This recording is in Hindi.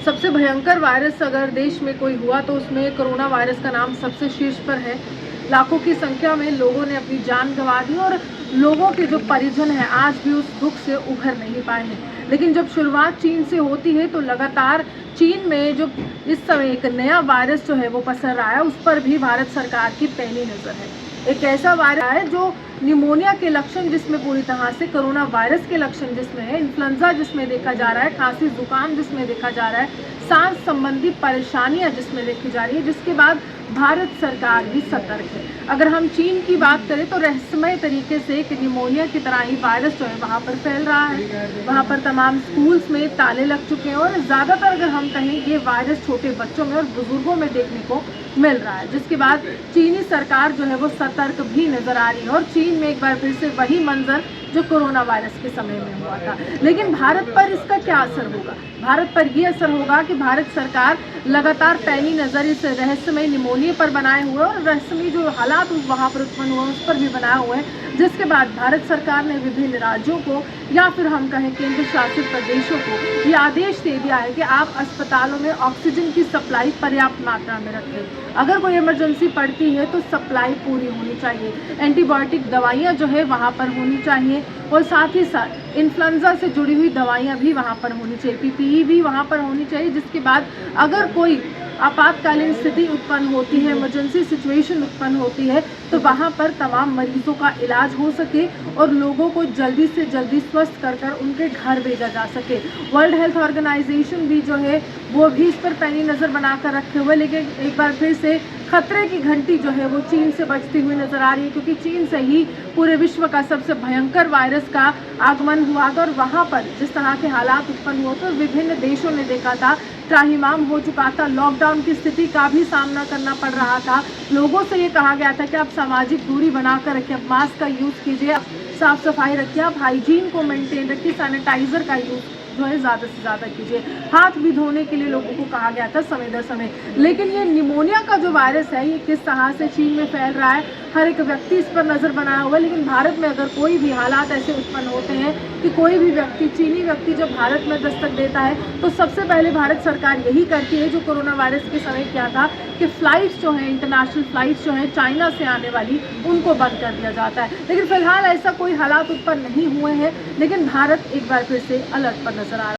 सबसे भयंकर वायरस अगर देश में कोई हुआ तो उसमें कोरोना वायरस का नाम सबसे शीर्ष पर है। लाखों की संख्या में लोगों ने अपनी जान गंवा दी और लोगों के जो परिजन हैं आज भी उस दुख से उभर नहीं पाए हैं। लेकिन जब शुरुआत चीन से होती है तो लगातार चीन में जो इस समय एक नया वायरस जो है वो पसर रहा है, उस पर भी भारत सरकार की पैनी नज़र है। एक ऐसा वायरस है जो निमोनिया के लक्षण जिसमें पूरी तरह से, कोरोना वायरस के लक्षण जिसमें है, इन्फ्लुएंजा जिसमें देखा जा रहा है, खांसी जुकाम जिसमें देखा जा रहा है, सांस संबंधी परेशानियां जिसमें देखी जा रही है, जिसके बाद भारत सरकार भी सतर्क है। अगर हम चीन की बात करें तो रहस्यमय तरीके से एक निमोनिया की तरह ही वायरस जो है वहाँ पर फैल रहा है। वहाँ पर तमाम स्कूल्स में ताले लग चुके हैं और ज़्यादातर अगर हम कहें ये वायरस छोटे बच्चों में और बुजुर्गों में देखने को मिल रहा है, जिसके बाद चीनी सरकार जो है वो सतर्क भी नजर आ रही है। और चीन में एक बार फिर से वही मंजर जो कोरोना वायरस के समय में हुआ था। लेकिन भारत पर इसका क्या असर होगा? भारत पर ये असर होगा कि भारत सरकार लगातार पैनी नज़र इस रहस्यमय निमोनिया पर बनाए हुए और रहस्यमय जो हालात वहाँ पर उत्पन्न हुए उस पर भी बनाए हुए हैं, जिसके बाद भारत सरकार ने विभिन्न राज्यों को या फिर हम कहें केंद्र शासित प्रदेशों को ये आदेश दे दिया है कि आप अस्पतालों में ऑक्सीजन की सप्लाई पर्याप्त मात्रा में रखें। अगर कोई इमरजेंसी पड़ती है तो सप्लाई पूरी होनी चाहिए। एंटीबायोटिक दवाइयाँ जो है वहाँ पर होनी चाहिए और साथ ही साथ इन्फ्लुएंजा से जुड़ी हुई दवाइयाँ भी वहाँ पर होनी चाहिए, पीपीई भी वहाँ पर होनी चाहिए। जिसके बाद अगर कोई आपातकालीन स्थिति उत्पन्न होती है, इमरजेंसी सिचुएशन उत्पन्न होती है, तो वहाँ पर तमाम मरीजों का इलाज हो सके और लोगों को जल्दी से जल्दी स्वस्थ कर उनके घर भेजा जा सके। वर्ल्ड हेल्थ ऑर्गेनाइजेशन भी जो है वो भी इस पर पैनी नज़र बनाकर रखे हुए, लेकिन एक बार फिर से खतरे की घंटी जो है वो चीन से बजती हुई नजर आ रही है, क्योंकि चीन से ही पूरे विश्व का सबसे भयंकर वायरस का आगमन हुआ था और वहाँ पर जिस तरह के हालात उत्पन्न हुए तो विभिन्न देशों ने देखा था, त्राहिमाम हो चुका था, लॉकडाउन की स्थिति का भी सामना करना पड़ रहा था। लोगों से ये कहा गया था कि आप सामाजिक दूरी बनाकर रखिए, आप मास्क का यूज़ कीजिए, आप साफ सफाई रखिए, आप हाइजीन को मेंटेन रखिए, सैनिटाइजर का यूज़ जो है ज़्यादा से ज़्यादा कीजिए, हाथ भी धोने के लिए लोगों को कहा गया था समय दर समय। लेकिन ये निमोनिया का जो वायरस है ये किस तरह से चीन में फैल रहा है, हर एक व्यक्ति इस पर नज़र बनाया हुआ है। लेकिन भारत में अगर कोई भी हालात ऐसे उत्पन्न होते हैं कि कोई भी व्यक्ति, चीनी व्यक्ति जब भारत में दस्तक देता है तो सबसे पहले भारत सरकार यही करती है जो कोरोना वायरस के समय किया था कि फ़्लाइट्स जो हैं, इंटरनेशनल फ़्लाइट्स जो हैं चाइना से आने वाली, उनको बंद कर दिया जाता है। लेकिन फिलहाल ऐसा कोई हालात उत्पन्न नहीं हुए हैं, लेकिन भारत एक बार फिर से अलर्ट पर नजर आ रहा है।